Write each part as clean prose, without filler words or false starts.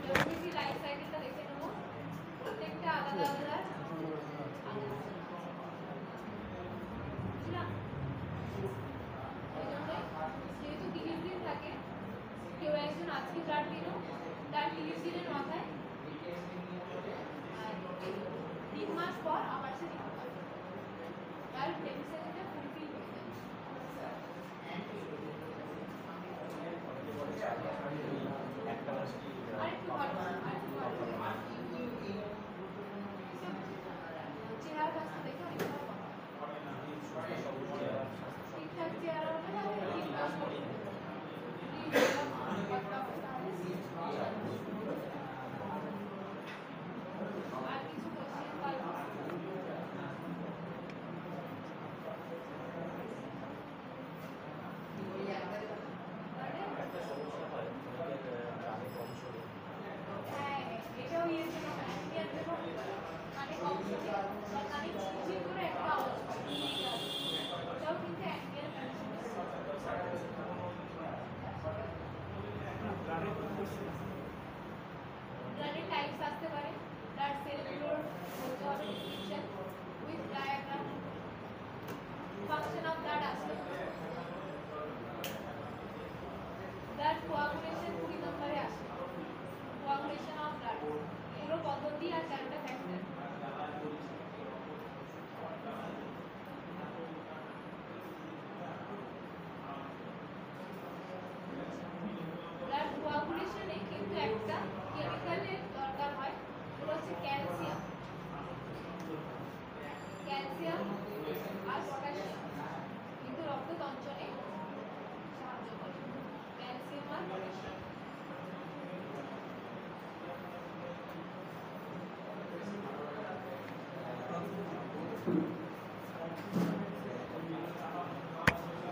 WBC life সাইকেলটা দেখে নেবো, প্রত্যেকটা আলাদা আলাদা। বুঝলাম? যেহেতু 30 দিন থাকে, কেউ একজন আজকে ব্লাড দিল, তার 30 দিনের মাথায় 3 মাস পর আবার সে দিতে পারবে, তার ডেফিসিয়েন্সিটা ফুলফিল হয়ে যায়। আরেকটু ভালো, আরেকটু ভালো চেহারা কাজটা দেখে অনেক ভালো ঠিকঠাক চেহারা হলে আমি 3 মাস করি। আর কিছু কোশ্চেন পারবো? হ্যাঁ, এটাও ইয়ের জন্য মানে কম মানে ঝিঝির করে একটা আওয়াজ হয়, ওটাও কিন্তু অ্যাঙ্গেল ব্লাডের টাইপস আসতে পারে, ব্লাড সেলগুলোর বলতে হবে description with diagram, function of blood আসবে, ব্লাড কোয়াগুলেশন 20 নম্বরে আসে, কোয়াগুলেশন অফ ব্লাড পুরো পদ্ধতি আর 4টা ফ্যাক্টর। ব্লাড কোয়াগুলেশনে কিন্তু একটা কেমিক্যালের দরকার হয়, ওটা হচ্ছে ক্যালসিয়াম, ক্যালসিয়াম আর পটাশিয়াম কিন্তু রক্ত তঞ্চনে সাহায্য করে, ক্যালসিয়াম আর পটাশিয়াম।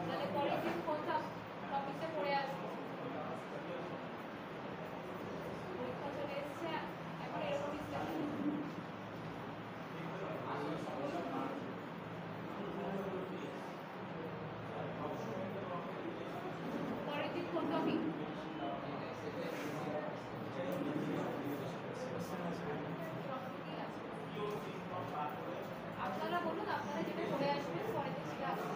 তাহলে পরের দিন কোনটা টপিকটা পড়ে আসবো? পরীক্ষা চলে এসছে, এখন এরকম ডিসকাশন। পরের দিন কোন টপিক? আপনারা বলুন, আপনারা যেটা পড়ে আসবেন পরের দিন সেটা আসবেন।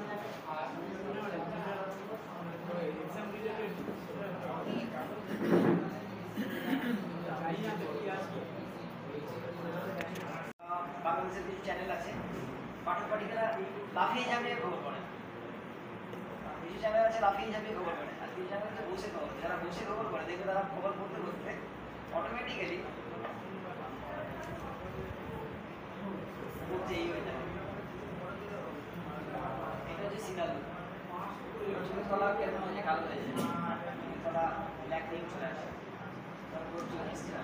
বাংলাদেশের কিছু চ্যানেল আছে, পাঠক পাঠিকারা লাফিয়ে যাবে খবর করে, কিছু চ্যানেল আছে লাফিয়ে যাবে খবর করে, আর কিছু চ্যানেল আছে বসে খবর। যারা বসে খবর করে দেখবে তারা খবর পড়তে বসতে অটোমেটিক্যালি পড়তে এই হয়ে যাবে। এটা হচ্ছে সিগনাল, ছবি তলা কেন হয়ে কালো হয়ে যায়, তলা ব্ল্যাক লিঙ্ক চলে আসে, তারপর চলে এসছে না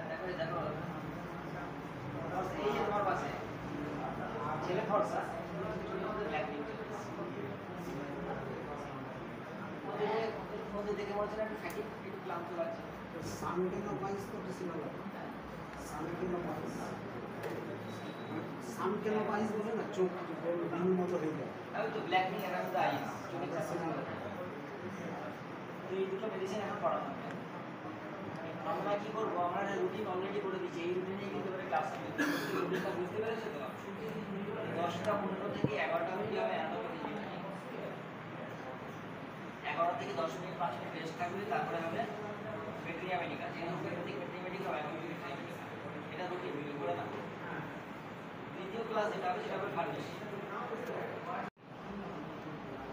দেখো দেখো এই যে তোমার পাশে ছেলে ফর্সা ব্ল্যাক লিঙ্ক চলে এসছে, ওদের দেখে মনে হচ্ছে একটু ফ্যাটি একটু ক্লান্ত লাগছে। সামকিনো বাইস তো বেশি ভালো, সামকিনো বাইস, সামকিনো বাইস বলে না, চোখ ভিন্ন মতো হয়ে যায়। আমি তো ব্ল্যাক লিঙ্ক এখন তো আইস চোখে কাছে না, এই দুটো মেডিসিন এখন পড়ানো হবে। আমরা কি করবো, আমরা রুটিন অলরেডি করে দিচ্ছি, এই রুটিনেই কিন্তু এবারে ক্লাস রুটিনটা বুঝতে পেরেছো তো? 10টা 15 থেকে 11টা অবধি হবে অ্যানাটমি, 11 থেকে 10 মিনিট 5 মিনিট রেস্ট থাকবে, তারপরে হবে ব্যাকটেরিয়া মেডিকেল, যেহেতু হোমিওপ্যাথিক ব্যাকটেরিয়া মেডিকেল হয়, হোমিওপ্যাথিক মেডিকেল, এটা রুটিন করে না। দ্বিতীয় ক্লাস যেটা হবে সেটা হবে ফার্মেসি।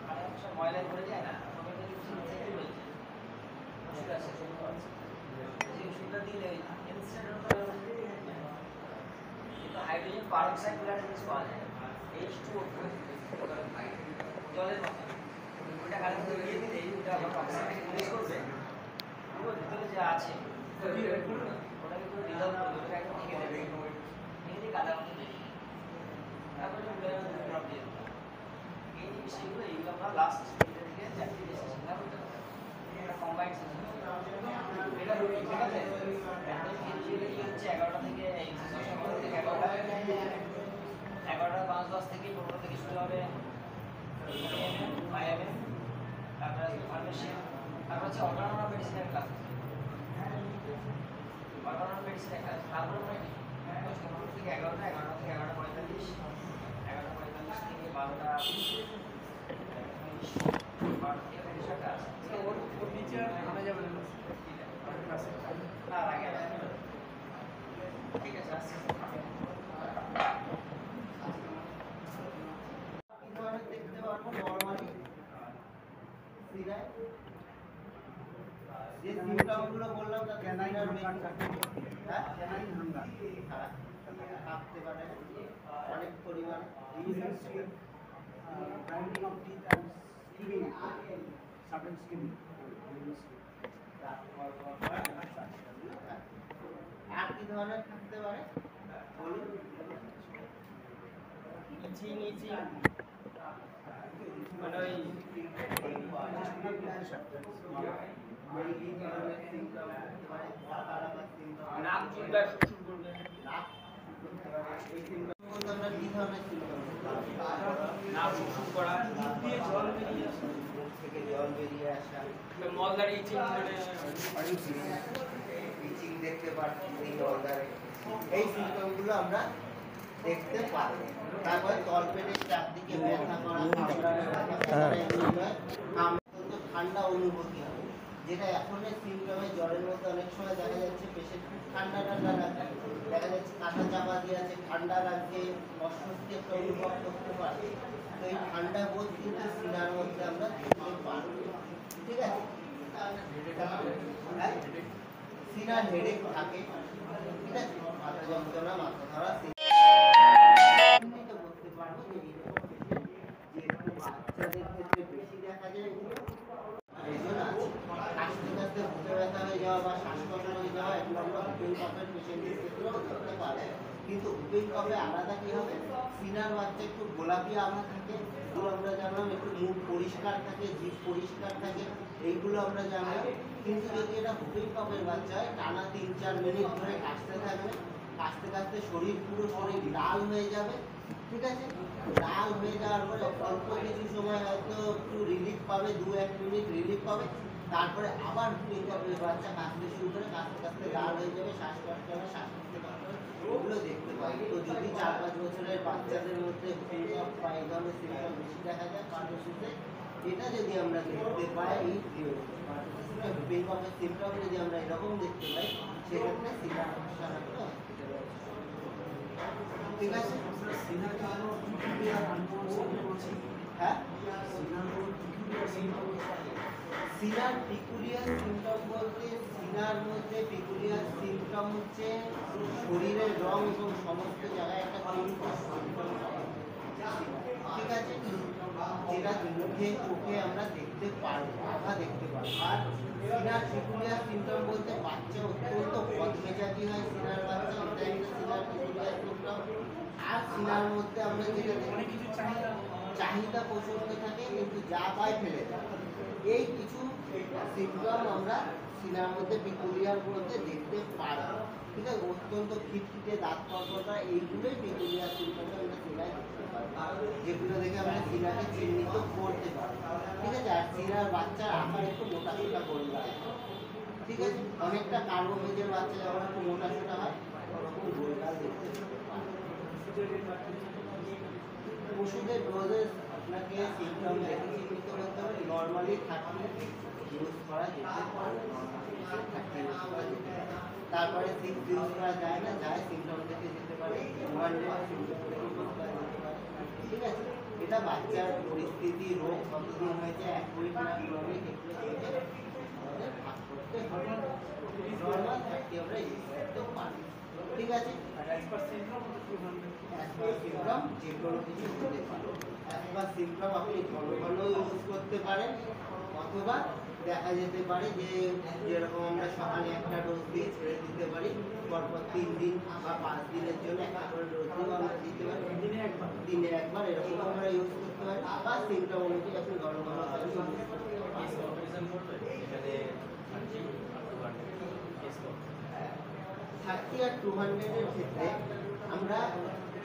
আর সব ময়লা করে যায় না, হোমিওপ্যাথিক ওষুধ থেকে বলছে ওষুধ আছে, সেই ওষুধটা দিলে ইনস্ট্যান্ট কিন্তু হাইড্রোজেন পারঅক্সাইড বলে একটা জিনিস পাওয়া যায়, H2O, জলের মতো, ওটা কারেন্ট দিয়ে দিলে ওটা অক্সিজেনটাকে রিলিজ করবে, পুরো ভিতরে যা আছে ওটাকে পুরো রিজলভ করবে, ওটা একদম থেকে দেবে, থেকে দিয়ে কাদার মতো দেবে, তারপরে ড্রপ দিয়ে দেবে। এই বিষয়গুলো এইগুলো আমরা লাস্ট 3 থেকে 4টি সেশন করতে হবে, এটা কম্বাইন্ড সেশন, এটা রুটিন, ঠিক আছে? হচ্ছে 11টা থেকে 11টা 5-10 থেকে 15 থেকে শুরু হবে তারপরে ফার্মেসি, তারপর হচ্ছে অটোনমাস মেডিসিন কাজ বারোটা মেডিসিন একটা তারপরে মানে 10 থেকে 11টা 11টা থেকে 11:45 থেকে 12টা 12টা আছে ওর নিচে আর আনা যাবে না তার আগে ঠিক আছে আসছি দেখতে পারবো নরমালি সিরায় যে সিমটমগুলো বললাম তাতে সিরার হ্যাঁ কাঁপতে পারে অনেক পরিমাণে grinding of teeth and skimming, sudden skimming. আর কি ধরনের থাকতে পারে বলুন ইচিং মানে ওই নাক চুলটা শুরু করবে আমরা কি ধরনের symptom? নাক শুরু করা মুখ দিয়ে জল বেরিয়ে আসে মুখ থেকে জল বেরিয়ে আসা মলদারি ইচিং মানে ইচিং দেখতে পাচ্ছি জলদারে এই সিমটমগুলো আমরা দেখতে পাই তারপর তলপেটের চারদিকে ব্যথা করা ঠান্ডা অনুভূতি হবে যেটা এখনের সিমটমে জ্বরের মধ্যে অনেক সময় দেখা যাচ্ছে পেশেন্ট খুব ঠান্ডা লাগে দেখা যাচ্ছে কাঁথা চাপা দিয়ে আছে ঠান্ডা লাগছে অস্বস্তি একটা অনুভব করতে পারে তো এই ঠান্ডা বোধ কিন্তু সিনার মধ্যে আমরা দেখতে পাই ঠিক আছে সিনার হেডেক থাকে ঠিক আছে মাথা যন্ত্রণা মাথা ধরা চিহ্নিত করতে পারবো যে এরকম যে একটু বাচ্চাদের ক্ষেত্রে বেশি দেখা যায় এগুলো রেজন আছে কাশতে কাশতে বুকে ব্যথা হয়ে যাওয়া বা শ্বাসকষ্ট হয়ে যাওয়া এগুলো আমরা হুপিং কফের পেশেন্টের ক্ষেত্রেও ধরতে পারে কিন্তু হুপিং কফে আলাদা কি হবে সিনার বাচ্চা একটু গোলাপি আভা থাকে এগুলো আমরা জানলাম একটু মুখ পরিষ্কার থাকে জিভ পরিষ্কার থাকে এইগুলো আমরা জানলাম কিন্তু যদি এটা হুপিং কফের বাচ্চা হয় টানা 3-4 মিনিট ধরে কাশতে থাকবে কাশতে কাশতে শরীর পুরো শরীর লাল হয়ে যাবে ঠিক আছে লাল হয়ে যাওয়ার পরে অল্প কিছু সময় হয়তো একটু রিলিফ পাবে 2-1 মিনিট রিলিফ পাবে তারপরে আবার হুপিং কফের বাচ্চা কাশতে শুরু করে কাশতে কাশতে লাল হয়ে যাবে শ্বাসকষ্ট হবে শ্বাসকষ্ট ওগুলো দেখতে পাই তো যদি 4-5 বছরের বাচ্চাদের মধ্যে হুপিং কফ বা এই ধরনের সিমটম বেশি দেখা যায় পার্শ্বসূত্রে এটা যদি আমরা দেখতে পাই হুপিং কফের সিমটম যদি আমরা এরকম দেখতে পাই সেক্ষেত্রে সিনার সমস্যা হলে ঠিক আছে হ্যাঁ সিনার পিকুলিয়ার সিমটম বলতে সিনার মধ্যে পিকুলিয়ার সিমটম হচ্ছে শরীরের রং এবং সমস্ত জায়গায় একটা ঠিক আছে যেটা মুখে চোখে আমরা দেখতে পারবো আভা দেখতে পারবো আর সিনার পিকুলিয়ার সিমটম বলতে বাচ্চা অত্যন্ত বদমেজাজি হয় সিনার বাচ্চা ওটা একটা সিনার পিকুলিয়ার সিমটম আর সিনার মধ্যে আমরা যেটা অনেক কিছু চাহিদা প্রচন্ড থাকে কিন্তু যা পাই ফেলে দেয় এই কিছু সিমটম আমরা সিনার মধ্যে পিকুলিয়ার বলতে দেখতে পারি ঠিক আছে অত্যন্ত খিটখিটে দাঁত কর্কটা এইগুলোই পিকুলিয়ার সিমটমে আমরা সিনায় দেখতে পারি যেগুলো দেখে আমরা সিনাকে চিহ্নিত করতে পারি ঠিক আছে আর সিনার বাচ্চার আকার একটু মোটা সোটা করবে ঠিক আছে অনেকটা কার্বোমেজের বাচ্চা যখন একটু মোটা সোটা হয় ওরকম গোলগাল দেখতে পারি ওষুধের ডোজেস আপনাকে সিমটম দেখে চিহ্নিত করতে হবে নর্মালি 30 ইউজ করা যেতে পারে তারপরে 6 ইউজ করা যায় না যায় সিমটম দেখে যেতে পারে 100 সিমটম দেখে করা যেতে পারে ঠিক আছে এটা বাচ্চার পরিস্থিতি রোগ কতদিন হয়েছে 1 উইক না 2 উইক আমাদের ভাগ করতে হবে নর্মাল 30 আমরা ইউজ করতে পারি ঠিক আছে সিমটম যে কোনো কিছু হতে পারে একবার সিমটম আপনি ঘন ঘন ইউজ করতে পারেন অথবা দেখা যেতে পারে যে যেরকম আমরা সকালে একটা ডোজ দিয়ে ছেড়ে দিতে পারি পরপর 3 দিন বা 5 দিনের জন্য একটা করে ডোজ দিয়ে আমরা দিতে পারি দিনে একবার এরকম আমরা ইউজ করতে পারি বা সিমটম অনুযায়ী আপনি ঘন ঘন ইউজ করতে পারেন 30 আর 200 এর ক্ষেত্রে আমরা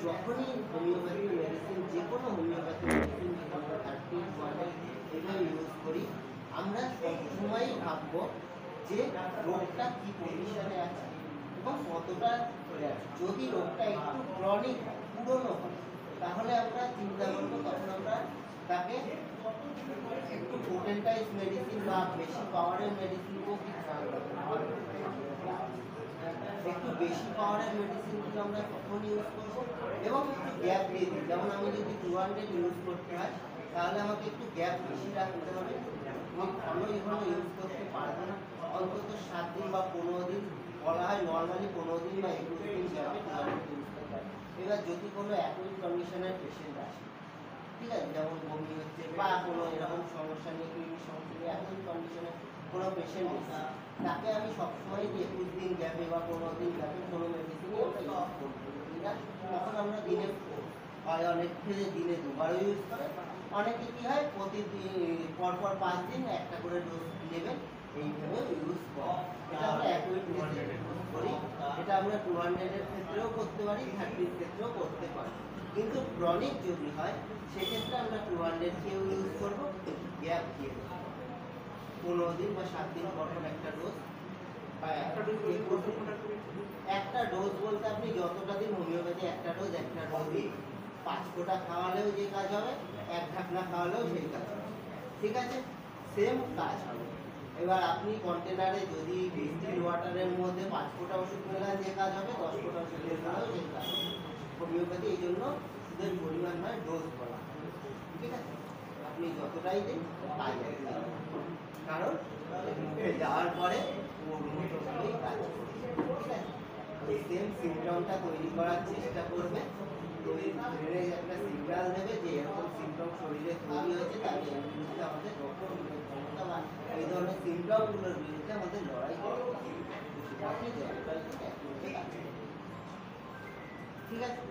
যখনই হোমিওপ্যাথি মেডিসিন যে কোনো হোমিওপ্যাথি মেডিসিন আমরা 30 200 এভাবে ইউজ করি আমরা সবসময়ই ভাববো যে রোগটা কি পজিশনে আছে এবং কতটা চলে আছে। যদি রোগটা একটু ক্রনিক পুরনো হয় তাহলে আমরা চিন্তা করবো, তখন আমরা তাকে একটু পোটেন্টাইজ মেডিসিন বা বেশি পাওয়ারের মেডিসিনকেও একটু বেশি পাওয়ারের মেডিসিনগুলো আমরা তখন ইউজ করবো এবং একটু গ্যাপ দিয়ে দিই। যেমন আমি যদি 200 ইউজ করতে হয় তাহলে আমাকে একটু গ্যাপ বেশি রাখতে হবে। আমি ঘন ইউজ করতে পারবো না, অন্তত 7 দিন বা 15 দিন, বলা হয় নর্মালি 15 দিন বা 21 দিন গ্যাপে 200 ইউজ করতে হয়। এবার যদি কোনো অ্যাকুইট কন্ডিশনের পেশেন্ট আসে, ঠিক আছে, যেমন বমি হচ্ছে বা কোনো এরকম সমস্যা নিয়ে ক্লিনিক সমস্যা নিয়ে অ্যাকুইট কন্ডিশনে কোনো পেশেন্ট এসে, তাকে আমি সবসময় 21 দিন গ্যাপে বা 15 দিন গ্যাপে কোনো মেডিসিনই আমরা ইউজ করবো, ঠিক আছে। তখন আমরা দিনে হয়, অনেক ক্ষেত্রে দিনে দুবারও ইউজ করে, অনেকে কি হয় প্রতিদিন পরপর 5 দিন একটা করে ডোজ নেবেন, এইভাবে ইউজ করে। এটা আমরা অ্যাকুইট করি, এটা আমরা 200 এর ক্ষেত্রেও করতে পারি, 30 এর ক্ষেত্রেও করতে পারি। কিন্তু ক্রনিক যদি হয় সেক্ষেত্রে আমরা 200 কেও ইউজ করবো, গ্যাপ দিয়ে 15 দিন বা 7 দিন পর পর একটা ডোজ বা একটা ডোজ বলতে আপনি যতটা দিন হোমিওপ্যাথি একটা ডোজই 5 ফোঁটা খাওয়ালেও যে কাজ হবে, 1 ঢাকনা খাওয়ালেও সেই কাজ হবে, ঠিক আছে, সেম কাজ হবে। এবার আপনি কন্টেনারে যদি ডিস্টিল ওয়াটারের মধ্যে 5 ফোঁটা ওষুধ মেলান যে কাজ হবে, 10 ফোঁটা ওষুধ মেলালেও সেই কাজ হবে। হোমিওপ্যাথি এই জন্য ওষুধের পরিমাণ হয় ডোজ বলা, ঠিক আছে, আপনি যতটাই দিন কাজ হবে, কারণ যাওয়ার পরে ওর মতো ভাবেই কাজ করবে, ঠিক আছে। ওই সেম সিমটমটা তৈরি করার চেষ্টা করবে, শরীরে একটা সিগন্যাল দেবে যে এরকম সিমটম শরীরে তৈরি হয়েছে, তাহলে এর বিরুদ্ধে আমাদের রোগ প্রতিরোধ ক্ষমতা বা এই ধরনের সিমটমগুলোর বিরুদ্ধে আমাদের লড়াই করতে হবে, সেটা আপনি জলপাই থেকে একটু কাজ করবেন, ঠিক আছে।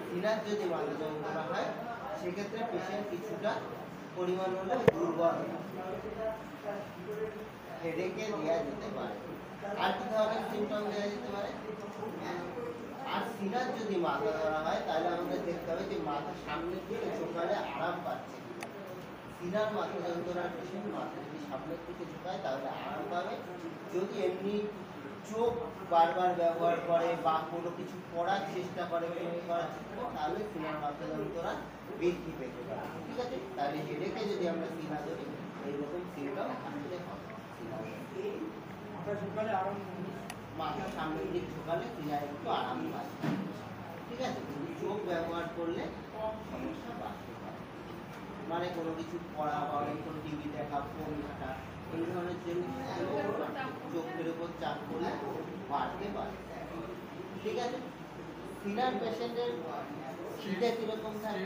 সিনার যদি মাথা যন্ত্রণা হয় সেক্ষেত্রে পেশেন্ট কিছুটা পরিমাণ হলে দুর্বল, হেডেকে দেওয়া যেতে পারে। আর কি ধরনের সিমটম দেওয়া যেতে পারে? আর সিনার যদি মাথা ধরা হয় তাহলে আমাদের দেখতে হবে যে মাথা সামনের দিকে ঝোঁকালে আরাম পাচ্ছে। সিনার মাথা যন্ত্রণার পেশেন্ট মাথা যদি সামনের দিকে ঝোঁকায় তাহলে আরাম পাবে। যদি এমনি চোখ বারবার ব্যবহার করে বা কোনো কিছু করার চেষ্টা করে তাহলে সিনার মাথা যন্ত্রণা বৃদ্ধি পেতে পারে, ঠিক আছে। তাহলে হেডেকে যদি আমরা সিনা ধরি এইরকম সিমটম আসলে হবে। মাথা সামনের দিক ঝোঁকালে সিনা একটু আরাম পায়, ঠিক আছে, কিন্তু চোখ ব্যবহার করলে সমস্যা বাড়তে পারে, মানে কোনো কিছু পড়া বা অনেকক্ষণ টিভি দেখা, ফোন ঘাটা, এই ধরনের চোখের উপর চাপ করলে বাড়তে পারে, ঠিক আছে। সিনার পেশেন্টের খিদে কিরকম থাকে?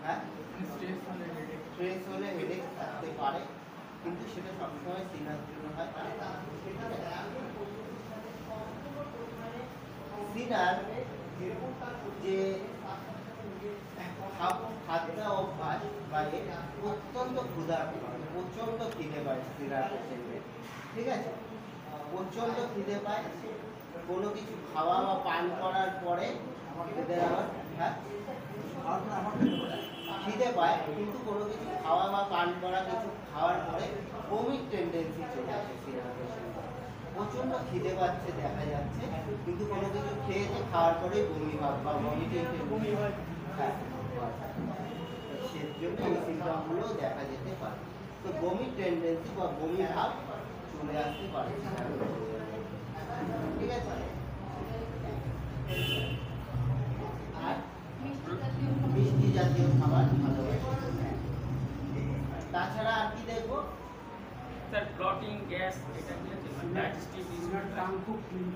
হ্যাঁ, স্ট্রেস হলে হেডেক থাকতে পারে, কিন্তু সেটা সবসময় সিনার জন্য হয়। সিনার যে খাদ্য অভ্যাস বা অত্যন্ত ক্ষুধার্ত, প্রচন্ড খিদে পায় সিনার পেশেন্টের, ঠিক আছে, প্রচন্ড খিদে পায়। কোনো কিছু খাওয়া বা পান করার পরে এদের আবার খিদে পায়, কিন্তু কোনো কিছু খাওয়া বা পান করা কিছু খাওয়ার পরে বমির টেন্ডেন্সি চলে আসে সিনার পেশেন্টের। প্রচন্ড খিদে পাচ্ছে দেখা যাচ্ছে, কিন্তু কোনো কিছু খেয়েছে, খাওয়ার পরে বমি ভাব বা বমি হয়, হ্যাঁ, সেজন্য এই সিমটমগুলো দেখা যেতে পারে। তো বমি টেন্ডেন্সি বা বমি ভাব চলে আসতে পারে, ঠিক আছে। আর মিষ্টি জাতীয় খাবার ভালোবাসে। তাছাড়া আর কি দেখবো? স্যার ব্লটিং, গ্যাস, এটা কি আছে? ডাইজেস্টিভ ইস্যু, টাং খুব ক্লিন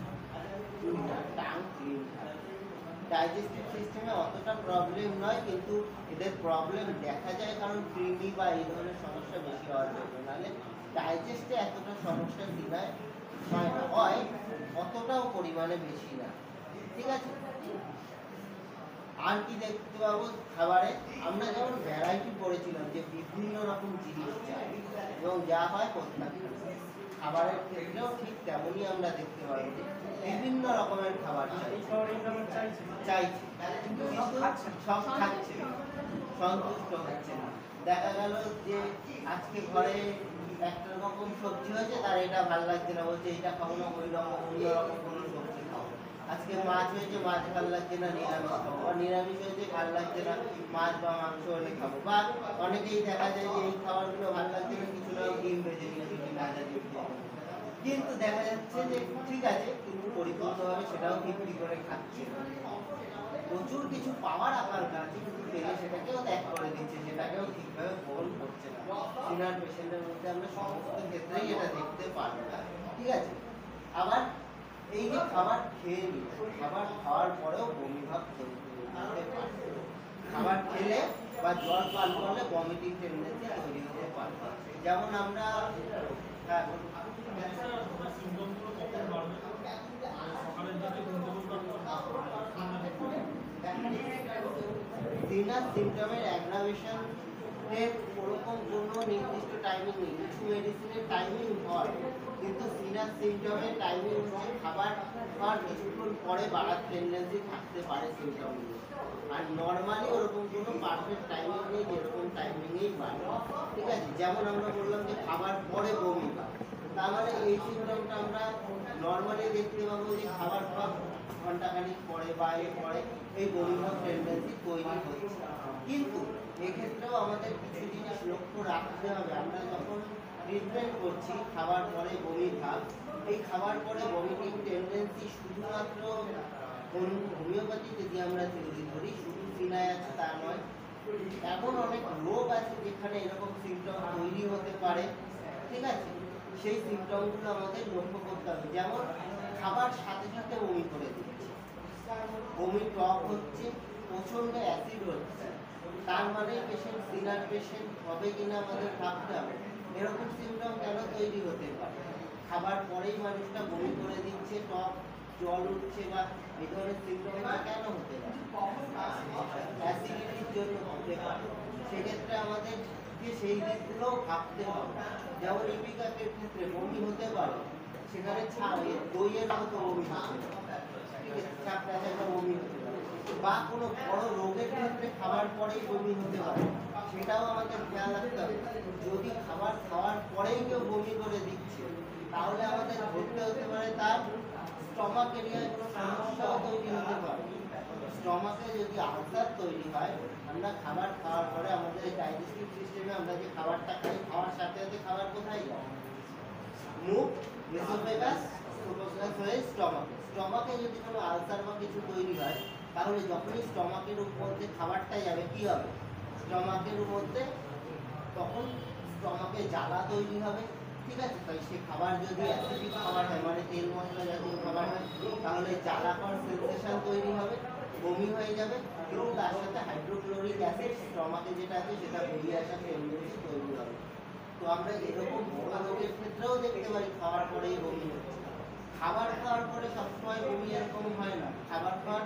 টাং ক্লিন থাকে। ডাইজেস্টিভ সিস্টেমে অতটা প্রবলেম নয়, কিন্তু এদের প্রবলেম দেখা যায় কারণ কৃমি বা এই ধরনের সমস্যা বেশি হওয়ার জন্য, নাহলে ডাইজেস্টে এতটা সমস্যা দিনায় হয় না, হয় অতটাও পরিমাণে বেশি না, ঠিক আছে। আর কি দেখতে পাবো খাবারে? আমরা যেমন ভ্যারাইটি পড়েছিলাম যে বিভিন্ন রকম জিনিস চাই এবং যা হয় প্রত্যাখ্যান, খাবারের ক্ষেত্রেও ঠিক তেমনই আমরা দেখতে পাবো যে বিভিন্ন রকমের খাবার চাইছে কিন্তু সব খাচ্ছে না, সন্তুষ্ট হচ্ছে না। দেখা গেল যে আজকে ঘরে একটা রকম সবজি হয়েছে, তার এটা ভালো লাগছে না, বলছে এটা খাবো না, ওই রকম অন্য রকম কোনো সবজি খাবো। আজকে মাছ হয়েছে, মাছ ভালো লাগছে না, নিরামিষ খাবো। আর নিরামিষ হয়েছে, ভালো লাগছে না, মাছ বা মাংস হলে খাবো। বা অনেকেই দেখা যায় যে এই খাবারগুলো ভালো লাগছে না, কিছু না ডিম ভেজে নিয়ে যদি ভাজা ডিম খেয়ে নেয়। কিন্তু দেখা যাচ্ছে যে ঠিক আছে, কিন্তু পরিপূর্ণভাবে সেটাও তৃপ্তি করে খাচ্ছে না। প্রচুর কিছু পাওয়ার আকাঙ্ক্ষা আছে, কিন্তু পেলে সেটাকেও ত্যাগ করে দিচ্ছে, সেটাকেও ঠিকভাবে গ্রহণ করছে না। সিনার পেশেন্টের মধ্যে আমরা সমস্ত ক্ষেত্রেই এটা দেখতে পারি, ঠিক আছে। আবার এই যে খাবার খেয়ে নিচ্ছে, খাবার খাওয়ার পরেও বমি ভাব তৈরি হতে পারে। খাবার খেলে বা জল পান করলে ভমিটিং টেন্ডেন্সি তৈরি হতে পারে। যেমন আমরা সিনাস সিমটমের অ্যাগ্রাভেশন এর ওরকম কোনো নির্দিষ্ট টাইমিং নেই। কিছু মেডিসিনের টাইমিং হয়, কিন্তু সিনাস সিমটমের টাইমিং হচ্ছে খাবার খাওয়ার কিছুক্ষণ পরে বাড়ার টেন্ডেন্সি থাকতে পারে সিমটমগুলো। আর নর্মালি ওরকম কোনো পারফেক্ট টাইমিং নেই, যেরকম টাইমিংয়েই বাড়ে, ঠিক আছে। যেমন আমরা বললাম যে খাবার পরে বমি হয়, তার মানে এই সিমটমটা আমরা নর্মালি দেখতে পাবো যে খাবার খাওয়ার ঘন্টাখানিক পরে বা এর পরে এই বমি ভাব টেন্ডেন্সি তৈরি হচ্ছে। কিন্তু এক্ষেত্রেও আমাদের কিছু জিনিস লক্ষ্য রাখতে হবে। আমরা যখন ট্রিটমেন্ট করছি খাবার পরে বমি ভাব, এই খাবার পরে ভমিটিং টেন্ডেন্সি শুধুমাত্র হোমিওপ্যাথি যদি আমরা থিওরি ধরি, শুধু সিনায় আছে তা নয়। এমন অনেক রোগ আছে যেখানে এরকম সিমটম তৈরি হতে পারে, ঠিক আছে। সেই সিমটমগুলো আমাদের লক্ষ্য করতে হবে। যেমন খাবার সাথে সাথে বমি করে দিচ্ছে, বমি টক হচ্ছে, প্রচন্ড অ্যাসিড হচ্ছে, তার মানে পেশেন্ট সিনার পেশেন্ট হবে কিনা আমাদের ভাবতে হবে। এরকম সিমটম কেন তৈরি হতে পারে? খাবার পরেই মানুষটা বমি করে দিচ্ছে, টক জল উঠছে, বা এই ধরনের সিমটমটা কেন হতে পারে? অ্যাসিডিটির জন্য হতে পারে। সেক্ষেত্রে আমাদের সেই দিকগুলো ভাবতে হবে। যেমন ইপিকাকের ক্ষেত্রে বমি হতে পারে, সেখানে দইয়ের মতো বমি হতে পারে, ঠিক আছে, চাপড়া চাপড়া বমি হতে পারে। বা কোনো বড় রোগের ক্ষেত্রে খাবার পরেই বমি হতে পারে, সেটাও আমাদের খেয়াল রাখতে হবে। যদি খাবার খাওয়ার পরেই কেউ বমি করে দিচ্ছে, তাহলে আমাদের ধরতে হতে পারে তার স্টমাক এরিয়ায় কোনো সমস্যাও তৈরি হতে পারে। স্টমাকে যদি আলসার তৈরি হয়, আমরা খাবার খাওয়ার পরে আমাদের ডাইজেস্টিভ সিস্টেমে আমরা যে খাবারটা খাই, খাওয়ার সাথে সাথে খাবার কোথায় যায়? মুখ, এসোফেগাস, এসোফেগাস হয়ে স্টমাকে। স্টমাকে যদি কোনো আলসার বা কিছু তৈরি হয়, তাহলে যখনই স্টমাকের মধ্যে খাবারটা যাবে কি হবে? স্টমাকের মধ্যে তখন স্টমাকে জ্বালা তৈরি হবে, ঠিক আছে। তাই সে খাবার যদি অ্যাসিডিক খাবার হয়, মানে তেল মশলা জাতীয় খাবার হয়, তাহলে জ্বালাকর সেন্সেশন তৈরি হবে, বমি হয়ে যাবে, এবং তার সাথে হাইড্রোক্লোরিক অ্যাসিড স্টমাকে যেটা আছে সেটা বেরিয়ে আসার টেন্ডেন্সি তৈরি হবে। তো আমরা এরকম বড় রোগের ক্ষেত্রেও দেখতে পারি খাওয়ার পরেই বমি হচ্ছে। খাবার খাওয়ার পরে সবসময় বমি এরকম হয় না। খাবার খাওয়ার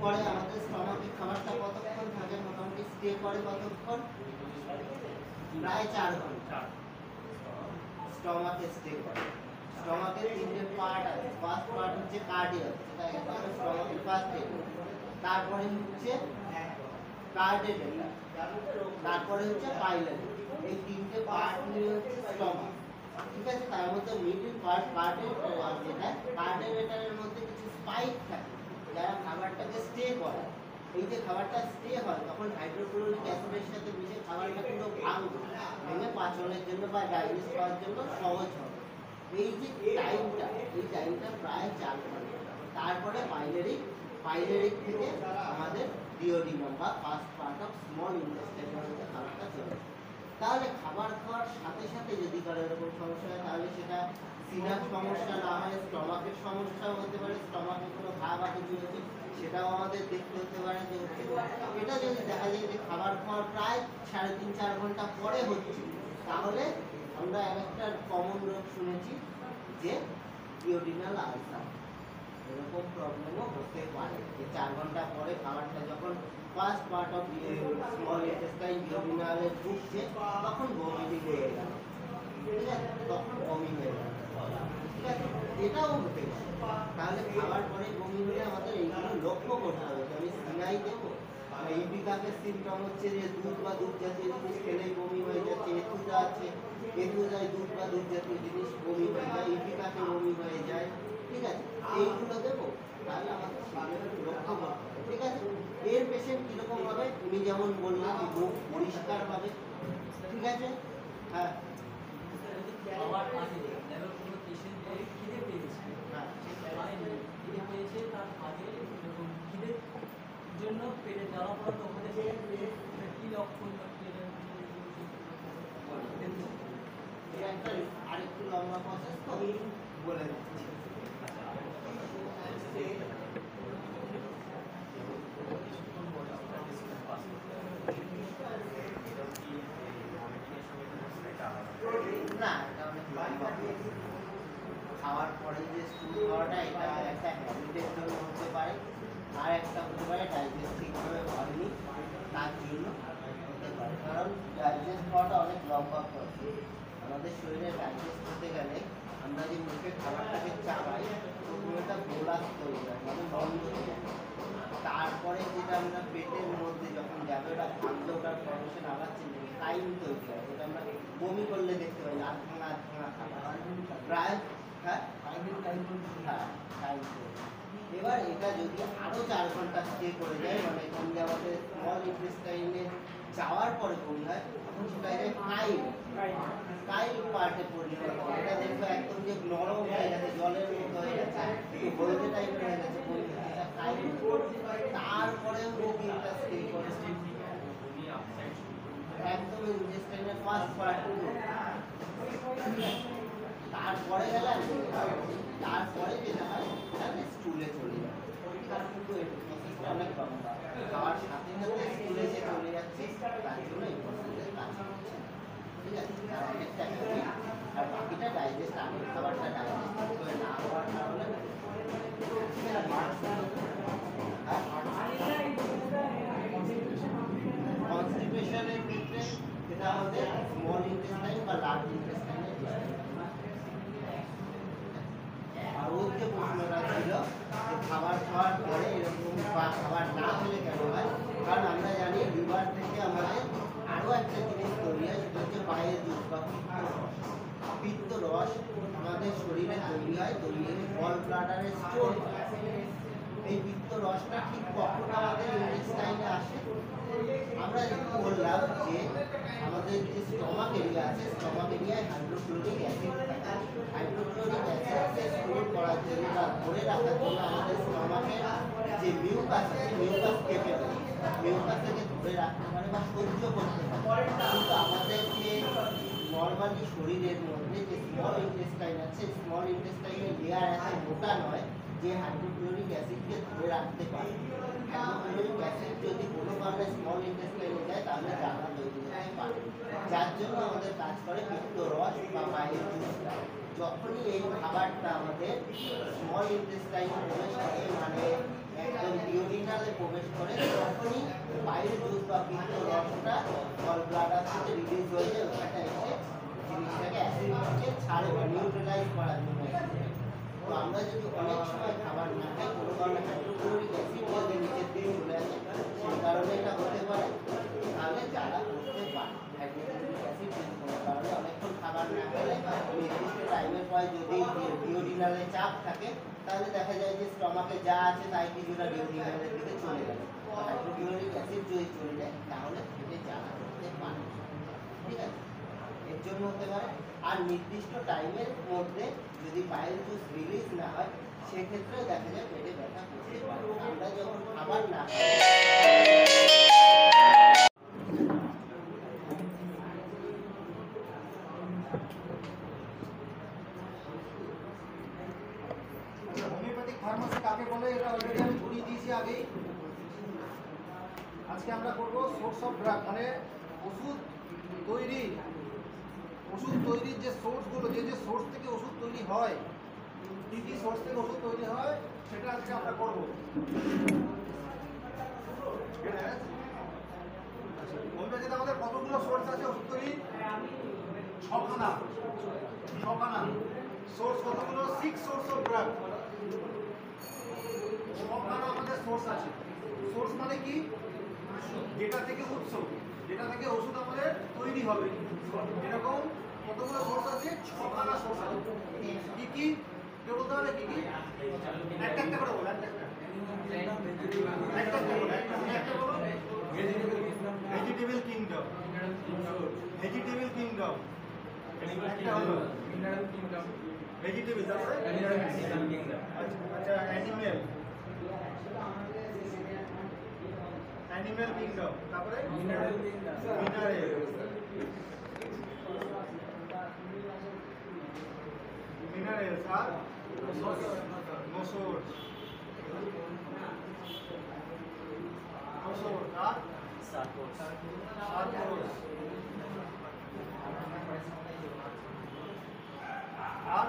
পরে আমাদের স্টমাকে খাবারটা কতক্ষণ থাকে, মোটামুটি স্টে করে কতক্ষণ? প্রায় 4 ঘন্টা স্টমাকে স্টে করে। স্টমাকের 3টে পার্ট আছে। ফার্স্ট পার্ট হচ্ছে কার্ডিয়াক, সেটা একদম স্টমাকের ফার্স্ট এরিয়া। তারপরে হচ্ছে কার্ডেটেটা, তারপরে হচ্ছে পাইলারি। এই 3টে পার্ট নিয়ে হচ্ছে স্টমাক, ঠিক আছে। তার মধ্যে মিডল পার্ট যেটা কার্ডেটের মধ্যে কিছু স্পাইক থাকে, যারা খাবারটাকে স্টে করে। এই যে খাবারটা স্টে হয়, তখন হাইড্রোক্লোরিক অ্যাসিডের সাথে মিশে খাবারটা পুরো ভাঙবে, ভেঙে পাচনের জন্য বা ডাইজেস্ট করার জন্য সহজ হবে। এই যে টাইমটা, এই টাইমটা প্রায় 4 ঘন্টা। তারপরে পাইলেরিক থেকে আমাদের ডিওডিনাম বা ফার্স্ট পার্ট অফ স্মল ইন্টেস্টাইনের মধ্যে খাবারটা চলে। তাহলে খাবার খাওয়ার সাথে সাথে যদি কারো এরকম সমস্যা হয়, তাহলে সেটা সিনার সমস্যা না হয় স্টমাকের সমস্যাও হতে পারে। স্টমাকে কোনো ঘা বা কিছু হচ্ছে, সেটাও আমাদের দেখতে হতে পারে যে হচ্ছে। এটা যদি দেখা যায় যে খাবার খাওয়ার প্রায় 3.5-4 ঘন্টা পরে হচ্ছে, তাহলে আমরা একটা কমন রোগ শুনেছি যে ডিওডিনাল আলসার। এরকম প্রবলেমও হতে পারে যে 4 ঘন্টা পরে খাবারটা যখন first part of small intestine ডিওডিনালে ঢুকছে, তখন বমি হয়ে গেল, ঠিক আছে, তখন বমি হয়ে গেল। এটাও হতে পারে। তাহলে খাওয়ার পরে বমি হলে আমাদের এইগুলো লক্ষ্য করতে হবে যে আমি সিনাই দেবো। ইপিকাকের সিমটম হচ্ছে যে দুধ বা দুধ জাতীয় জিনিস খেলেই বমি হয়ে যাচ্ছে, এতুজা আছে, এতুজায় দুধ বা দুধ জাতীয় জিনিস বমি হয়ে যায়, ইপিকাকে বমি হয়ে যায়, ঠিক আছে, এইগুলো দেবো। তাহলে আমাদের সেগুলো লক্ষ্য করতে হবে, ঠিক আছে। এর পেশেন্ট কীরকম হবে, তুমি যেমন বললে যে মুখ পরিষ্কার হবে, ঠিক আছে, হ্যাঁ খাবার আগে দেখো কোনো পেশেন্টের খিদে পেয়েছে, হ্যাঁ খিদে পেয়েছে তার আগে এরকম খিদের জন্য পেটে জ্বালা পড়া তো হতে পারে, কী লক্ষণ বা কী এটা একটা আরেকটু লম্বা প্রসেস তো বলে দিচ্ছি। না এটা অনেক লম্বা process। খাওয়ার পরে যে স্টুল খাওয়াটা এটা একটা হ্যাবিটের জন্য হতে পারে, আর একটা হতে পারে ডাইজেস্ট ঠিকভাবে হয়নি তার জন্য হতে পারে। কারণ ডাইজেস্ট হওয়াটা অনেক লম্বা প্রসেস। আমাদের শরীরে ডাইজেস্ট হতে গেলে আমরা যে মুখে খাবারটাকে চাবাই প্রথমে একটা গোলাস তৈরি হয়, মানে বন্ধ হয়ে যায়। তারপরে যেটা আমরা পেটের মধ্যে যখন যাবে ওটা ভাঙতে ওটার ফর্মেশন আবার চেঞ্জ হবে, টাইম তৈরি হয়, যেটা আমরা বমি করলে দেখতে পাই আধ ভাঙা খাবার প্রায়, হ্যাঁ হ্যাঁ টাইম তৈরি। এবার এটা যদি আরও 4 ঘন্টা স্টে করে যায়, মানে এখান দিয়ে আমাদের স্মল ইন্টেস্টাইনে যাওয়ার পরে বমি হয়, তখন সেটা যায় কাইল পার্টে পরিণত হয়। এটা দেখবে একদম যে নরম হয়ে গেছে, জলের মতো হয়ে গেছে, একটু হলদে টাইপের হয়ে গেছে বমি, এটা কাইল। তারপরেও যদি এটা স্টে করে একদম ইন্টেস্টাইনের ফার্স্ট পার্ট, তারপরে গেলাম, তারপরে যেটা হয় তাহলে স্টুলে চলে যায়। কারণ কিন্তু এই প্রসেসটা অনেক লম্বা, খাওয়ার সাথে সাথে স্টুলে যে চলে যাচ্ছে তার জন্য এই প্রসেসের কাজ করছে, ঠিক আছে। তার অনেকটা হবে, আর বাকিটা ডাইজেস্ট আগে খাবারটা ডাইজেস্ট করে না হওয়ার কারণে কনস্টিপেশনের ক্ষেত্রে যেটা আমাদের স্মল ইন্টেস্টাইন বা লার্জ ইন্টেস্টাইনে। আর ওর যে প্রশ্নটা ছিল যে খাবার খাওয়ার পরে এরকম বা খাবার না খেলে কেন হয়, কারণ আমরা জানি লিভার থেকে আমাদের আরও একটা জিনিস তৈরি হয়, সেটা হচ্ছে পায়ের জুস বা পিত্ত রস আমাদের শরীরে তৈরি হয়, তৈরি হয়ে গল ব্লাডারে স্টোর হয়। এই পিত্ত রসটা ঠিক কখন আমাদের ইন্টেস্টাইনে আসে, আমরা যেটা বললাম যে আমাদের যে স্টমাক এরিয়া আছে, স্টমাক এরিয়ায় হাইড্রোক্লোরিক অ্যাসিড থাকে। হাইড্রোক্লোরিক অ্যাসিডকে স্টোর করার জন্য বা ধরে রাখার জন্য আমাদের স্টমাকের যে মিউকাস আছে, মিউকাস কেটে দেয়, মিউকাসকে ধরে রাখতে পারে বা সহ্য করতে পারে। কিন্তু আমাদের যে নর্মালি শরীরের মধ্যে যে স্মল ইন্টেস্টাইন আছে, স্মল ইন্টেস্টাইনের লেয়ার এত মোটা নয় যে হাইড্রোক্লোরিক অ্যাসিডকে ধরে রাখতে পারে। হাইড্রোক্লোরিক অ্যাসিড যদি কোনো কারণে স্মল ইন্টেস্টাইনে যায় তাহলে জ্বালা তৈরি হতে পারে, যার জন্য আমাদের কাজ করে পিত্ত রস বা পায়ের জুসটা। যখনই এই খাবারটা আমাদের স্মল ইন্টেস্টাইনে প্রবেশ করে, মানে একদম ডিওডিনালে প্রবেশ করে, তখনই পায়ের জুস বা পিত্ত রসটা গল ব্লাডার থেকে রিলিজ হয়ে যায়, ওখানটা এসে জিনিসটাকে অ্যাসিডকে ছাড়ে বা নিউট্রালাইজ করার জন্য। তো আমরা যদি অনেক সময় খাবার না খাই, কোনো কারণে হাইড্রোক্লোরিক অ্যাসিড যদি নিচের দিকে চলে আসে, সেই কারণে এটা হতে পারে, তাহলে জ্বালা করতে পারে। হাইড্রোক্লোরিক অ্যাসিড যদি কোনো কারণে অনেকক্ষণ খাবার না খেলে নির্দিষ্ট টাইমের পরে যদি ডিওডিনালে চাপ থাকে, তাহলে দেখা যায় যে স্টমাকে যা আছে তাই কিছুটা ডিওডিনালের দিকে চলে যাবে। হাইড্রোক্লোরিক অ্যাসিড যদি চলে যায় তাহলে পেটে জ্বালা করতে পারে, ঠিক আছে, এর জন্য হতে পারে। আর নির্দিষ্ট টাইমের মধ্যে যদি পায়ের জুস রিলিজ না হয়, সেক্ষেত্রে দেখা যায় পেটে ব্যথা করতে পারে। আমরা যখন খাবার না খাই, হোমিওপ্যাথিক ফার্মাসি কাকে বলে এটা অলরেডি আমি ঘুরিয়ে দিয়েছি আগেই। আজকে আমরা করবো সোর্স অফ ড্রাগ, মানে ওষুধ তৈরির যে সোর্সগুলো, যে সোর্স থেকে ওষুধ তৈরি হয়, কী কী সোর্স থেকে ওষুধ তৈরি হয় সেটা আজকে আমরা করবো। হোমিওপ্যাথিতে আমাদের কতগুলো সোর্স আছে ওষুধ তৈরির? ছখানা সোর্স। কতগুলো? 6 সোর্স অফ মানে কি? যেটা থেকে উৎস, যেটা থেকে ওষুধ আমাদের তৈরি হবে। এরকম কতগুলো সোর্স আছে? 6খানা সোর্স আছে। কি কি? কেউ বলতে পারবে কি কি? একটা একটা করে বলো, একটা একটা। একটা বলো। Vegetable kingdom. Vegetable kingdom. একটা হলো ভেজিটেবল, তারপরে আচ্ছা অ্যানিমেল। অ্যানিমেল কিংডম, তারপরে মিনারেল। মিনারেল আর নোসোর। আর সার্কোস। আর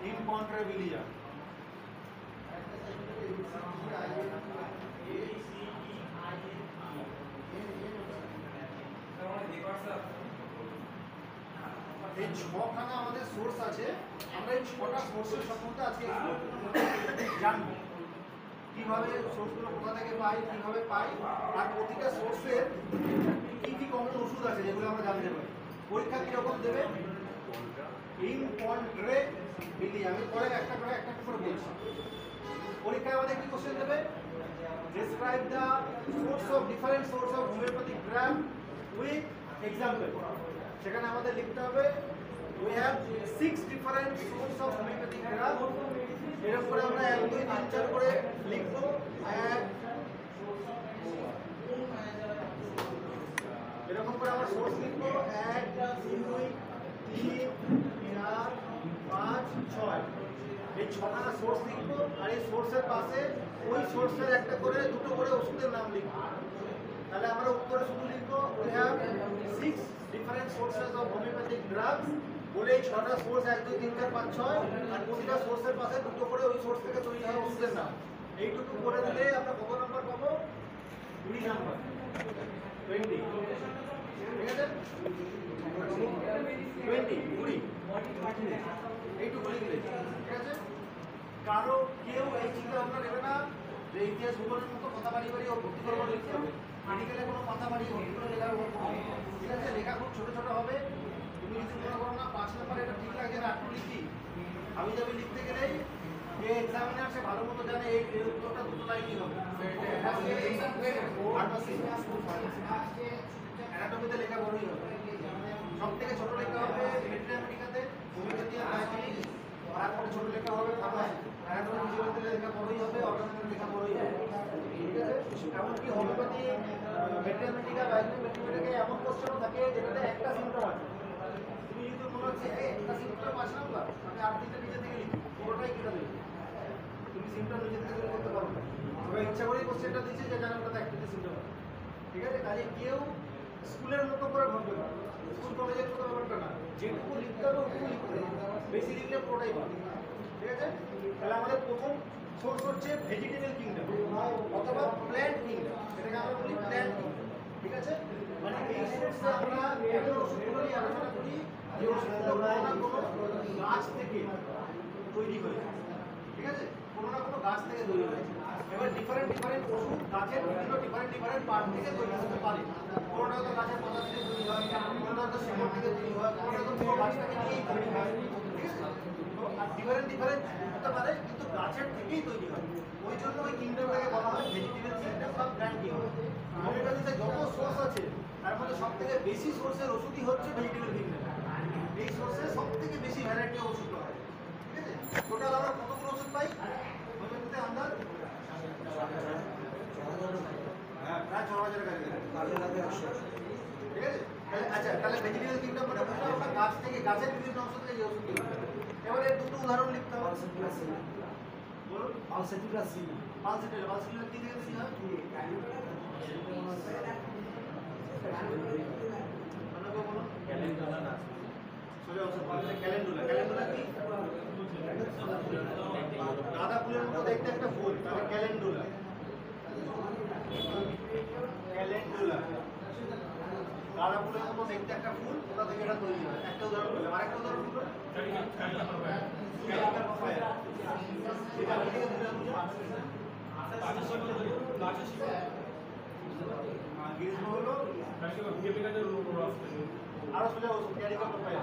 ইনকন্ট্রাবিলিয়া। এই 6খানা আমাদের সোর্স আছে। আমরা এই 6টা সোর্সের সম্বন্ধে আজকে একটু জানবো, কিভাবে সোর্সগুলো কোথা থেকে পাই, কিভাবে পাই, আর প্রতিটা সোর্সের কি কি কমন ওষুধ আছে যেগুলো আমরা জানতে পারি। পরীক্ষা কিরকম দেবে? ইনকন্ট্রাবিলিয়া। আমি পরে একটা করে বলছি। পরীক্ষায় আমাদের কি কোশ্চেন দেবে? Describe the source of different source of homeopathic drug with example. সেখানে আমাদের লিখতে হবে we have 6 different sources of homeopathic drug। এরকম করে আমরা 1 2 3 4 করে লিখবো। এরকম করে আমরা সোর্স লিখবো 1 2 3 4 5 6। এই 6খানা সোর্স লিখবো, আর এই সোর্সের পাশে ওই সোর্সের একটা করে দুটো করে ওষুধের নাম লিখবো। তাহলে আমরা উত্তরে শুধু লিখবো we have 6 different sources of homeopathic drugs বলে এই 6টা সোর্স 1 2 3 4 5 6, আর প্রতিটা সোর্সের পাশে দুটো করে ওই সোর্স থেকে তৈরি হয় ওষুধের নাম। এইটুকু করে দিলে আমরা কত নাম্বার পাবো? 20 নাম্বার। 20, ঠিক আছে? 20 এইটুকু লিখলে, ঠিক আছে? কারো কেউ এই চিন্তা ভাবনা নেবে না যে ইতিহাস ভূগোলের মতো কথা বাড়ি ও ভর্তি করে লিখতে হবে। মেডিকেলে কোনো কথা বাড়ি ভর্তি করে লেখার উপর, ঠিক আছে? লেখা খুব ছোট ছোট হবে। তুমি কিছু মনে করো না 5 নাম্বার এটা ঠিক লাগে না, একটু লিখি। আমি যাবি লিখতে গেলেই যে এক্সামিনার সে ভালো মতো জানে এই উত্তরটা দুটো লাইনই হবে। অ্যানাটমিতে লেখা বড়ই হবে। সব থেকে ছোট লেখা হবে ভেটেরিনারিতে, হোমিওপ্যাথি আর বায়োকেমিস্ট্রি। তারপরে ছোট লেখা হবে ফার্মাসি। অ্যানাটমি ফিজিওলজিতে লেখা বড়ই হবে, অর্গানিজমের লেখা বড়ই হবে, ঠিক আছে? এমনকি হোমিওপ্যাথি, ভেটেরিনারি আর বায়োকেমিস্ট্রি এমন কোশ্চেনও থাকে যেটাতে একটা সিম্পটম আছে। তুমি যদি মনে হচ্ছে একটা সিম্পটম 5 নাম্বার, আমি আর তিনটা নিজে থেকে লিখি, পুরোটাই কেটে দেবো। তুমি সিম্পটম নিজে থেকে তৈরি করতে পারো না। তবে ইচ্ছা করেই কোশ্চেনটা দিচ্ছে যে জানো ওটাতে একটা সিম্পটম আছে, ঠিক আছে? কাজে কেউ স্কুলের মতো করে ভাববে না, স্কুল কলেজের মতো ব্যাপারটা না। যেটুকু লিখতে হবে ওটুকু লিখতে হবে, বেশি লিখলে পুরোটাই পাবে, ঠিক আছে? তাহলে আমাদের প্রথম সোর্স হচ্ছে ভেজিটেবল কিংডম অথবা প্ল্যান্ট কিংডম। এটাকে আমরা বলি প্ল্যান্ট কিংডম, ঠিক আছে? মানে এই সোর্সে আমরা এমন ওষুধগুলো নিয়ে আলোচনা করি যে ওষুধগুলো কোনো না কোনো গাছ থেকে তৈরি হয়েছে, ঠিক আছে? কোনো না কোনো গাছ থেকে তৈরি হয়েছে। এবার ডিফারেন্ট ওষুধ গাছের বিভিন্ন ডিফারেন্ট পার্ট থেকে তৈরি হতে পারে। কোনোটা হয়তো গাছের পাতা থেকে তৈরি হয়, কোনোটা হয়তো শিকড় থেকে তৈরি হয়, কোনোটা হয়তো পুরো গাছ থেকে নিয়েই তৈরি হয়, ঠিক আছে? তো আর ডিফারেন্ট হতে পারে, কিন্তু গাছের থেকেই তৈরি হয়। ওই জন্য ওই কিংডমটাকে বলা হয় ভেজিটেবল কিংডম বা প্ল্যান্ট কিংডম। হোমিওপ্যাথিতে যত সোর্স আছে তার মধ্যে সব থেকে বেশি সোর্সের ওষুধই হচ্ছে ভেজিটেবল কিংডম। এই সোর্সে সব থেকে বেশি ভ্যারাইটি ওষুধ পাওয়া যায়, ঠিক আছে? টোটাল আমরা কতগুলো ওষুধ পাই হোমিওপ্যাথিতে? আন্দাজ প্রায় 6000 কাছে, ঠিক আছে? তাহলে আচ্ছা, তাহলে ভেজিটেবল কিংডম মানে বুঝলাম আমরা গাছ থেকে, গাছের বিভিন্ন অংশ থেকে যে ওষুধ তৈরি হয়। এবারে দুটো উদাহরণ লিখতে হবে। বলুন। পালসেটিলা কি থেকে তৈরি হয়? ক্যালেন্ডুলা। ক্যালেন্ডুলা কি? গাঁদা ফুলের মতো দেখতে একটা ফুল, তাহলে ক্যালেন্ডুলা। গাঁদা ফুলের মতো দেখতে একটা ফুল, ওটা থেকে এটা তৈরি হয়। একটা উদাহরণ বললাম, আরেকটা উদাহরণ হলো ক্যালিকার পাপায়া। এটা থেকে গ্রীষ্ম হলো আরো সোজা ওষুধ ক্যারি করতে পারে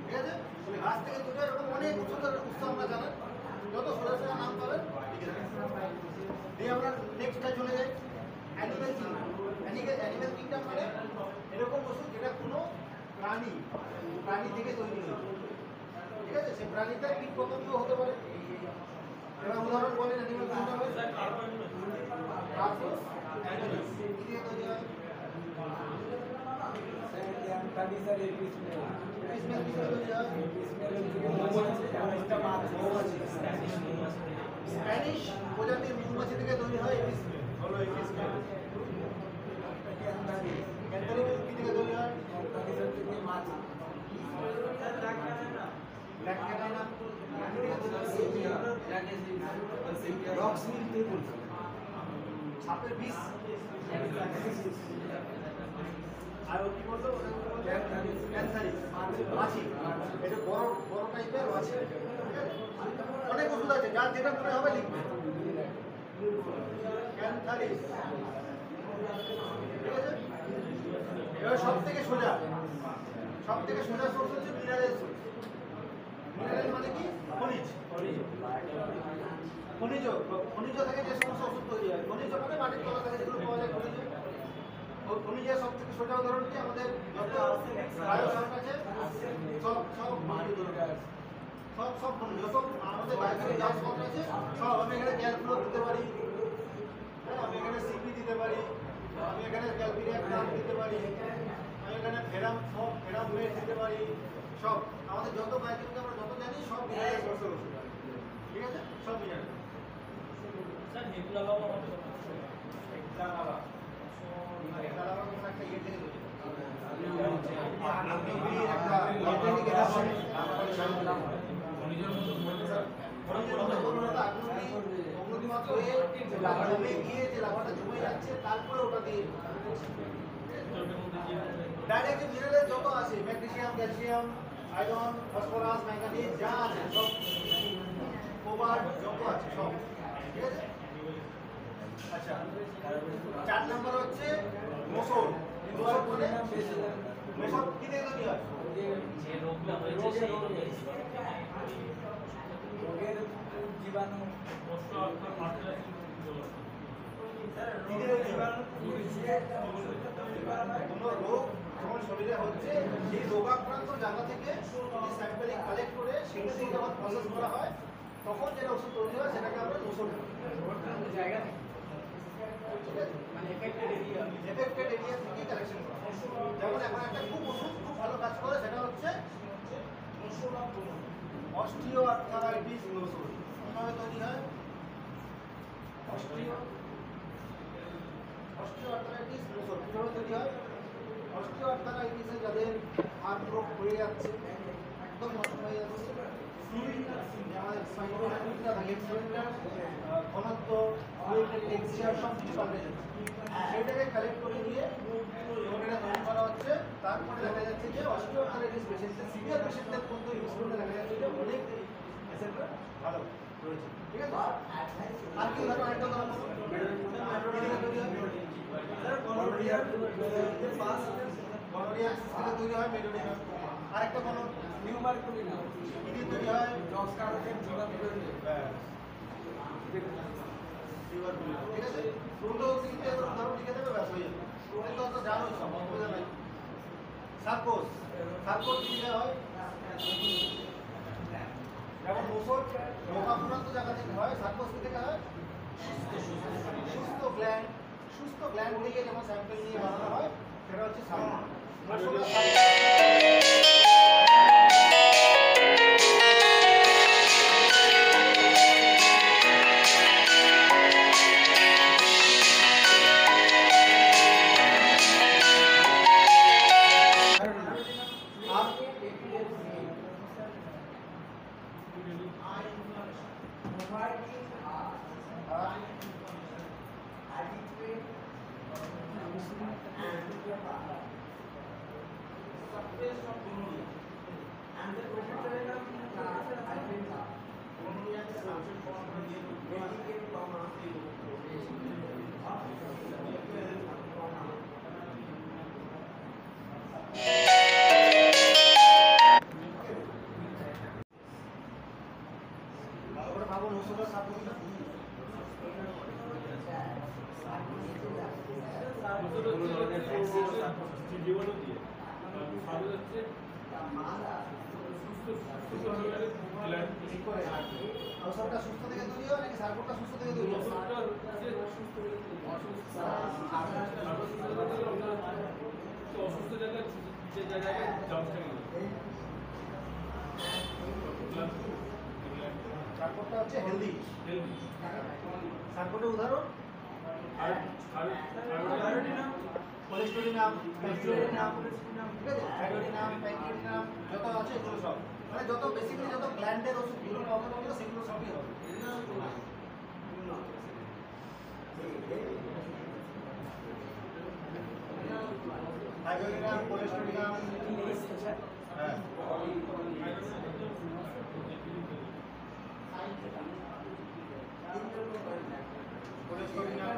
ঠিক আছে গাছ থেকে দুটো এরকম অনেক উচ্চতার উৎস আমরা জানেন যত সোজা সোজা নাম পাবেন দিয়ে আমরা নেক্সটটা চলে যাই অ্যানিমেল কিংডম মানে এরকম ওষুধ যেটা কোনো প্রাণী থেকে তৈরি হয়েছে ঠিক আছে সে প্রাণীটা কীট পতঙ্গ হতে পারে এবার উদাহরণ বলেন অ্যানিমেল কিংডমের স্প্যানিশ প্রজাতির মৌমাছি থেকে তৈরি হয় এপিসমেল হলো এপিসমেল ক্যান্থারিজ কি থেকে তৈরি হয় ব্ল্যাক ক্যাটাইনা রক্স মিল টেবল সাপের বিষ আর ও কি বলতো ক্যান্থারিজ মাছি এটা বড় বড় টাইপের মাছি অনেক ওষুধ আছে যার যেটা মনে হবে লিখবে ক্যান্থারিজ ঠিক আছে এবার সব থেকে সোজা সোর্স হচ্ছে মিনারেল সোর্স মিনারেল মানে কি খনিজ থেকে যে সমস্ত ওষুধ তৈরি হয় খনিজ মানে মাটির তলা থেকে যেগুলো পাওয়া যায় খনিজের সব থেকে সোজা উদাহরণ কি আমাদের যত বায়োসার আছে সব খনিজ যত আমাদের বায়োসারে যা সব আছে সব আমি এখানে ক্যালকুলেট দিতে পারি আমি এখানে সিপি দিতে পারি আমি এখানে ক্যালকুলেট দিতে পারি আমি এখানে ফেরাম ওয়েট দিতে পারি সব আমাদের যত বায়োকেমিক্যাল আমরা যত জানি সব মিনারেল সোর্সের ওষুধ ঠিক আছে সব মিনারেল স্যার হেগুলা বাবা তারপরে ওটা দিয়ে ডাইরেক্ট মিনারেল যত আছে magnesium calcium iron phosphorus manganese যা আছে সব কোবাল্ট যত আছে সব ঠিক আছে আচ্ছা 4 নম্বর হচ্ছে মসল মানে মসল কি থেকে তৈরি হয় যে রোগটা হয়েছে সেই রোগের জীবাণু পোষ্য আপনার মাত্রা কোনো রোগ যখন শরীরে হচ্ছে সেই রোগাক্রান্ত জায়গা থেকে স্যাম্পলিং কালেক্ট করে সেটা থেকে যখন প্রসেস করা হয় তখন যেটা ওষুধ তৈরি হয় সেটাকে আমরা ওষুধ জায়গা মানে এফেক্টেড এরিয়া থেকে কালেকশন করা যেমন এখন একটা খুব ওষুধ খুব ভালো কাজ করে সেটা হচ্ছে অস্টিও আর্থারাইটিস ওষুধ কিভাবে তৈরি হয় অস্টিও আর্থারাইটিস ওষুধ কিভাবে তৈরি হয় অস্টিও আর্থারাইটিসে যাদের হাড় হয়ে যাচ্ছে একদম নষ্ট হয়ে যাচ্ছে আমাদের স্পাইনোফ্লুইডটা থাকে ফ্লুইডটার ঘনত্ব ফ্লুইডের টেক্সচার সব কিছু পাল্টে যাচ্ছে সেটাকে কালেক্ট করে নিয়ে এটা তৈরি করা হচ্ছে তারপরে দেখা যাচ্ছে যে অস্টিওআর্থারাইটিস পেশেন্টদের সিভিয়ার পেশেন্টদের পর্যন্ত ইউজ করলে দেখা যাচ্ছে যে অনেক পেশেন্টরা ভালো রয়েছে ঠিক আছে আর কি উদাহরণ আরেকটা উদাহরণ গনোরিয়া তৈরি হয় মেডোনিয়া আরেকটা কোনো নিউমার তৈরি হয় জক্সকারকের জোড়া তৈরি হয় ঠিক আছে দুটো তিনটে উদাহরণ লিখে দেবে ব্যাস হয়ে যাবে তুমি তো জানোই সব অসুবিধা নাই সার্কোস কি হয় যেমন ওষুধ রোগাক্রান্ত জায়গা থেকে হয় সার্কোস কি থেকে হয় সুস্থ গ্ল্যান্ড থেকে যেমন স্যাম্পল নিয়ে বানানো হয় সেটা হচ্ছে সার্কোস জীবনও দিয়ে সাধু হচ্ছে ঠিক করে ওষুধটা সুস্থ থেকে তৈরি হয় নাকি সার্কোটা সুস্থ থেকে তৈরি হয়? অসুস্থ জায়গায় যে জায়গায় জবটা সার্কোটা হচ্ছে হেলদি। সার্কোটের উদাহরণ কোলেস্টেরোলিনাম, প্যাক্সিডোলিনাম, ঠিক আছে, থাইরোডিনাম, প্যাক্সিডোলিনাম যত আছে এগুলো সব, মানে যত বেসিক্যালি যত গ্ল্যান্ডের ওষুধগুলো প্রবলেম হলো সেগুলো সবই হবে। থাইরোডিনাম, কোলেস্টেরোলিনাম, হ্যাঁ, কোলেস্টেরোলিনাম,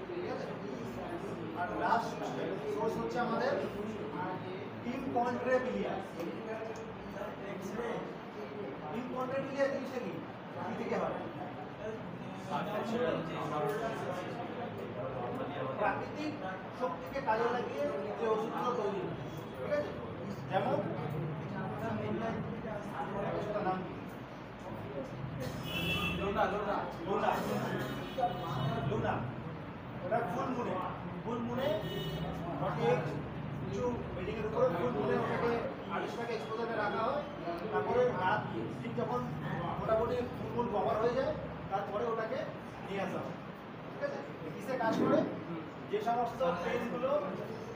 ঠিক আছে। আর লাস্ট সোর্স হচ্ছে আমাদের ইমকন্ট্রেবিলিয়া। ইমকন্ট্রেবিলিয়া জিনিসটা কি? কি থেকে হয়? প্রাকৃতিক শক্তিকে কাজে লাগিয়ে যে ওষুধগুলো তৈরি হয়, ঠিক আছে। যেমন ওষুধটার নাম কি? লুনা। ওটা ফুলমুনে 48 কিছু মেডিকেল উপরে ফুলমুনে ওটাকে 48টাকে এক্সপোজারে রাখা হয়। তারপরে রাত ঠিক যখন মোটামুটি ফুলমুন কভার হয়ে যায় তারপরে ওটাকে নিয়ে আসা হয়, ঠিক আছে। কিসে কাজ করে? যে সমস্ত পেনগুলো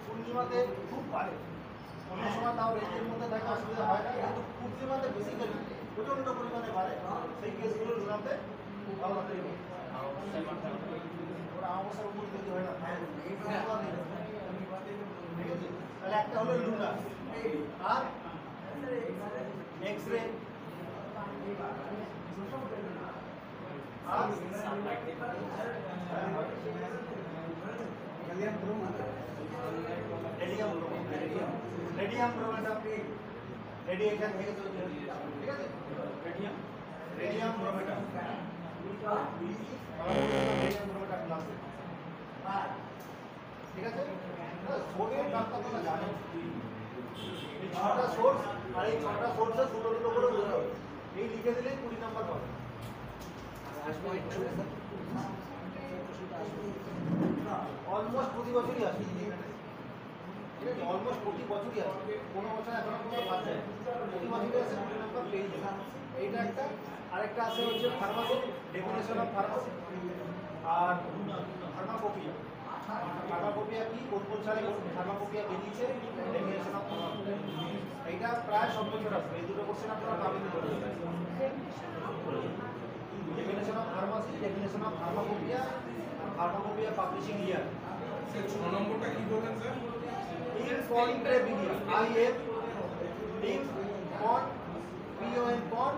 পূর্ণিমাতে খুব বাড়ে, অন্য সময় তাও রেঞ্জের মধ্যে থাকে, অসুবিধা হয় না, কিন্তু পূর্ণিমাতে বেসিক্যালি প্রচণ্ড পরিমাণে বাড়ে, সেই কেসগুলো লুনাতে খুব ভালো থাকে। ওরা অবস্থার উপর তৈরি হয় না, ঠিক আছে। তাহলে একটা হলো লুনা, আর এক্স রে, আর রেডিয়াম ব্রোমেটাম, রেডিয়েশন থেকে তৈরি হয়, ঠিক আছে। রেডিয়াম ব্রোমেটাম, ঠিক আছে। সোডিয়াম নামটা তোমরা জানো, এই 6টা সোর্স, আর এই 6টা সোর্সের দুটো করে উদাহরণ এই লিখে দিলেই 20 নাম্বার পাবে। অলমোস্ট প্রতি বছরই আসে, ঠিক আছে। অলমোস্ট প্রতি বছরই আসে, কোনো বছর এখনো পর্যন্ত বাদ যায়, প্রতি বছরই আসে 20 নাম্বার পেয়ে যাবে। এইটা একটা। আরেকটা আছে হচ্ছে ফার্মাসি, ডেফিনেশন অফ ফার্মাসি, আর ফার্মাকোপিয়া। ফার্মাকোপিয়া কি, কোন সালে ফার্মাকোপিয়া বেরিয়েছে, ডেফিনেশন অফ ফার্মাকোপিয়া। এইটা প্রায় সব বছর আসবে, এই দুটো কোশ্চেন আপনারা পাবেন। Definition of pharmacy, definition of pharmacopoeia, pharmacopoeia publishing year. 6 নম্বরটা কি বললেন স্যার? ইনকন্ট্রেবিলিয়া, IF, ইনকন, PON,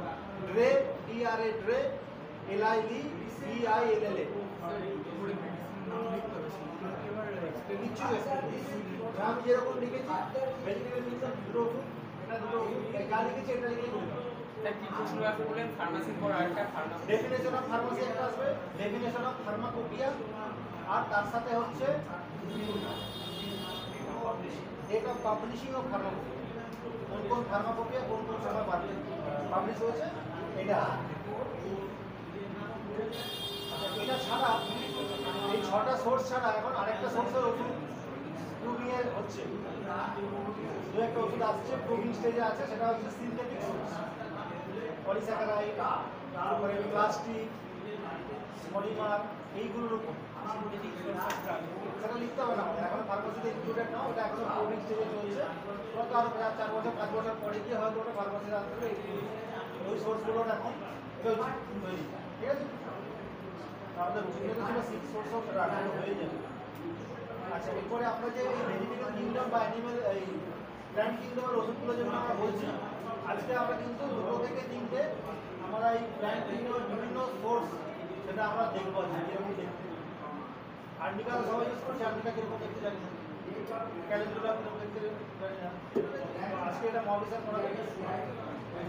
ড্রে, DRA, ড্রে, LIE, EILLA। আমি যেরকম লিখেছি ভেজিটেবল মিক্সার দুটো ওষুধ, এটা দুটো ওষুধ, যা লিখেছি এটা লিখে করবে। ডেফিনেশন অফ ফার্মাসি একটা আসবে, ডেফিনেশন অফ ফার্মাকোপিয়া, আর তার সাথে হচ্ছে date of publishing of pharmacopoeia, কোন ফার্মাকোপিয়া কোন সময় পাবলিশ হয়েছে এটা। এটা ছাড়া, এই 6টা সোর্স ছাড়া এখন আরেকটা সোর্সের ওষুধ প্রুভিং এর হচ্ছে, দু একটা ওষুধ আসছে প্রুভিং স্টেজে আছে, সেটা হচ্ছে সিনথেটিক সোর্স, পলিস্যাকারাইড, তারপরে প্লাস্টিক, পলিমার, এইগুলোর উপর। সেটা লিখতে হবে না, এখন ফার্মাসিতে ইনক্লুডেড না, ওটা এখনো প্রুভিং স্টেজে চলছে। হয়তো আরো 4 বছর 5 বছর পরে গিয়ে হয়তো ওটা ফার্মাসিতে আসবে। ওই সোর্সগুলোর এখন চলছে তৈরি, ঠিক আছে। আমাদের ওষুধের ছিল 6 সোর্স অফ ড্রাগ হয়ে যাবে। আচ্ছা, এরপরে আমরা যে ভেজিটেবল কিংডম বা অ্যানিমেল এই প্ল্যান্ট কিংডমের ওষুধগুলো যেগুলো আমরা বলছি, আজকে আমরা কিন্তু 2 থেকে 3টে আমরা এই প্ল্যান্ট কিংডমের বিভিন্ন সোর্স সেটা আমরা দেখবো যে কিরকম দেখতে। আর্নিকা সবাই ইউজ করছে, আর্নিকা কিরকম দেখতে জানি না, ক্যালেন্ডুলা কিরকম দেখতে জানি না। আজকে এটা মহাবিচার করা হয়েছে,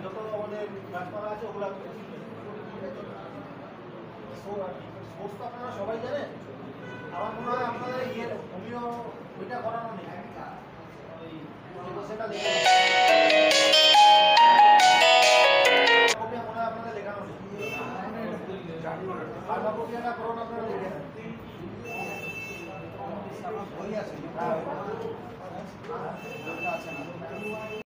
যত আমাদের গাছপালা আছে ওগুলো সোর্স তো আপনারা সবাই জানেন। আমার মনে হয় আপনাদের ইয়ে হোমিও ওইটা করানো নেই, ওই সেটা লেগে